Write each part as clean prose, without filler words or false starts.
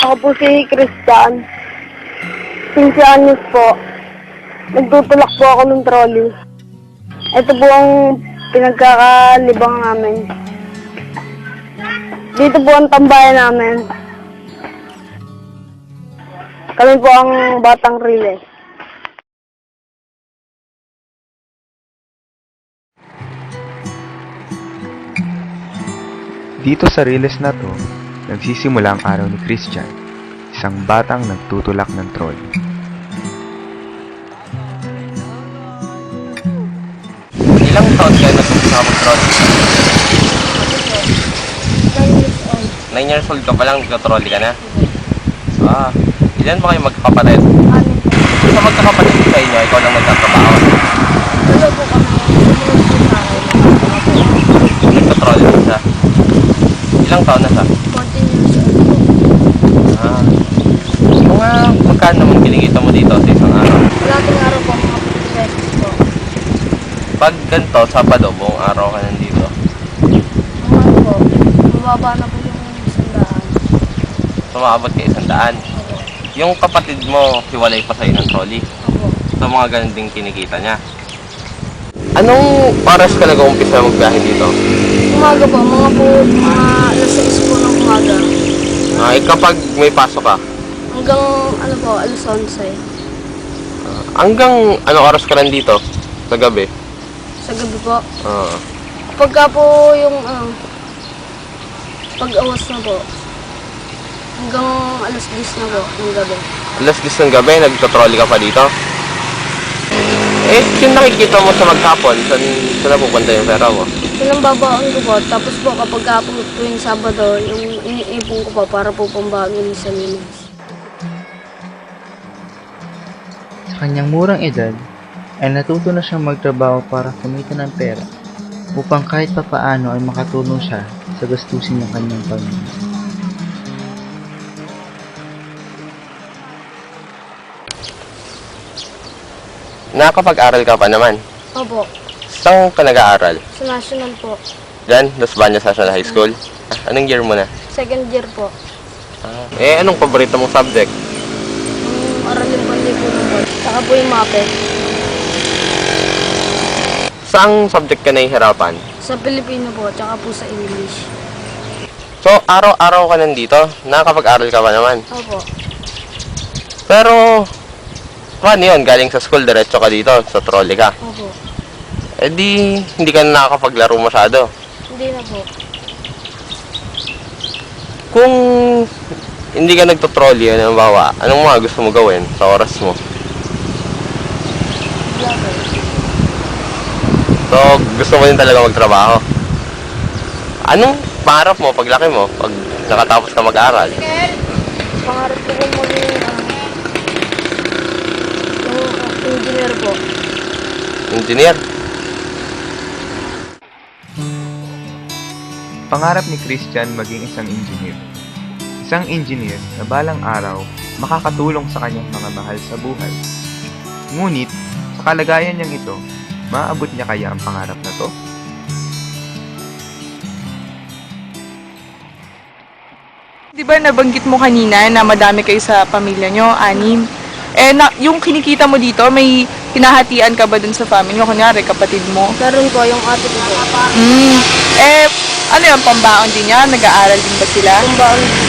Ako po si Christian. 15 anyos po. Nagtutulak po ako ng trolley. Ito po ang pinagkakalibang namin. Dito po ang tambayan namin. Kami po ang batang relay. Dito sa Riles na to, nagsisimula ang araw ni Christian, isang batang nagtutulak ng trolley. Ilang taon kayo nagtutuloy mag-trolley? 9 years old ka pa lang, nagtutrolley ka na? Ilan ba kayo magkakapatid? Sa magkakapatid sa inyo, ikaw lang nagtatrabaho? Ano po kami? Nagtutrolley din siya? Ilang taon na siya? 14 years old. Magkano naman kinikita mo dito sa isang araw? Lating araw po mga 50 pesos po. Pag ganito, Sabado, buong araw ka nandito. Ano po? Mababa na po yung sandaan. Sumaabot ka 100. Yung kapatid mo, hiwalay pa sa'yo ng trolley. Opo. So mga ganun din kinikita niya. Anong oras ka nag-uumpisa magbiyahe dito? Umaga po, mga alas 6 po ng umaga. Kapag may pasok ka? Hanggang ano po, alas 11. Hanggang anong oras ka nandito? Sa gabi? Sa gabi po. Ah. Pagka po yung pag-awas na po. Hanggang alas 10 na po ng gabi. Alas 10 ng gabi, nagtatrolley ka pa dito? Yung nakikita mo sa maghapon, saan napupunta yung pera mo? Pinambabaon ko po. Tapos po kapag kapag po yung Sabado, yung iniipon ko po para po pambaon sa linis. Sa kanyang murang edad, ay natuto na siyang magtrabaho para kumita ng pera upang kahit papaano ay makatulong siya sa gastusin ng kanyang pamilya. Nakakapag-aral ka pa naman. Opo. Saan ka nag-aaral? Sa national po. Diyan? Los Baños National High School? Anong year mo na? Second year po. Anong paborito mong subject? Yung aralin po po po. Saka po yung MAPE. Saang subject ka nahihirapan? Sa Pilipino po, tsaka po sa English. So, araw-araw ka nandito? Nakakapag-aral ka pa naman? Opo. Pero, paano yun? Galing sa school, diretso ka dito, sa trolley ka. Opo. Hindi ka na nakakapaglaro masyado. Hindi na po. Kung hindi ka nagtotrolley, halimbawa, anong mga gusto mo gawin sa oras mo? So, gusto mo din talaga magtrabaho. Anong pangarap mo paglaki mo, pag nakatapos ka mag-aral? Pangarap ko po muna yung engineer po. Engineer? Pangarap ni Christian maging isang engineer. Isang engineer na balang araw makakatulong sa kanyang mga mahal sa buhay. Ngunit, sa kalagayan niyang ito, maaabot niya kaya ang pangarap na to? Di ba nabanggit mo kanina na madami kayo sa pamilya nyo, 6? Yung kinikita mo dito, may hinahatian ka ba dun sa family mo? Kunyari, kapatid mo? Meron po yung ate ko po. Ano yung pambaon din niya? Nag-aaral din ba sila? Pambaon po.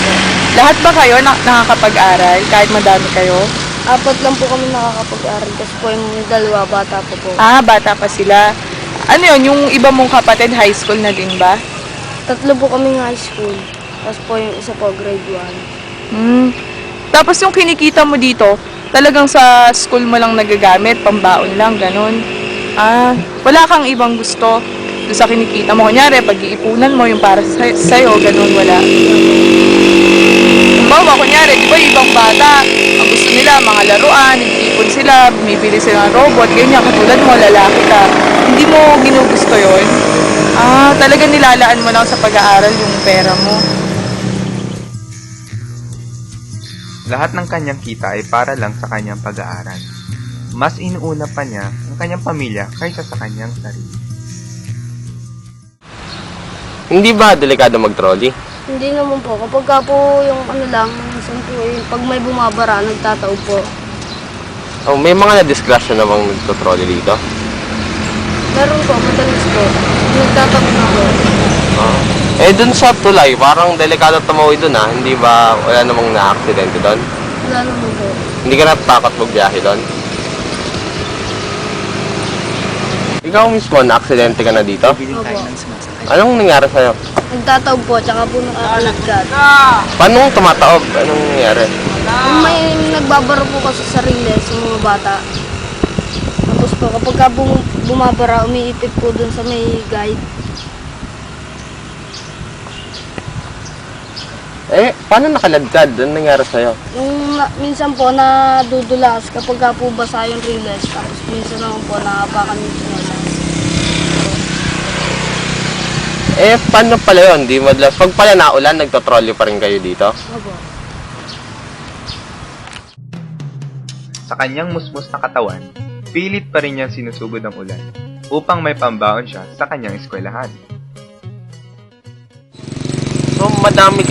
Lahat ba kayo nakakapag-aral kahit madami kayo? 4 lang po kami nakakapag-aral kasi po yung dalawa bata po po. Bata pa sila. Ano yun, yung iba mong kapatid, high school na din ba? 3 po kami high school. Tapos po yung isa po grade 1. Tapos yung kinikita mo dito, talagang sa school mo lang nagagamit, pambaon lang, ganun. Wala kang ibang gusto doon sa kinikita mo. Kunyari, pag-iipunan mo yung para sa'yo, ganun, wala. Kumbawa, kunyari, di ba ibang bata, ang gusto nila, mga laruan, nag-iipon sila, bumibili sila ng robot, ganyan, katulad mo, lalaki ka. Hindi mo ginugusto yun? Talagang nilalaan mo lang sa pag-aaral yung pera mo. Lahat ng kanyang kita ay para lang sa kanyang pag-aaral. Mas inuuna pa niya ang kanyang pamilya kaysa sa kanyang sarili. Hindi ba delikado mag-trolley? Hindi naman po. Kapag ka po yung ano lang, minsan po pag may bumabara, nagtataob po. Oh, may mga na-discussion na bang nagtotrolley dito? Meron po, madalas po. Nagtataob na po. Eh, dun sa tulay, parang delikado tumawid dun ah. Hindi ba wala namang na-aksidente doon? Wala naman po. Hindi ka natatakot magbiyahe doon? Ikaw mismo, na-aksidente ka na dito? Opo. Anong nangyari sa'yo? Nagtataob po, tsaka po nakakalagkad. Paano tumataob? Anong nangyari? Kung may nagbabara po kasi sa riles yung mga bata. Tapos po, kapag ka bumabara, umiipit po dun sa may guide. Eh, paano nakaladkad? Anong nangyari sa'yo? Minsan po nadudulas kapag ka po basa yung riles. Tapos minsan naman po naapakan yung sinelas. Eh, paano pala yun? Di madalas. Pag pala naulan, nagtotrolley pa rin kayo dito? Opo. Sa kanyang musmus na katawan, pilit pa rin niyang sinusugod ang ulan upang may pambaon siya sa kanyang eskwelahan. So, madami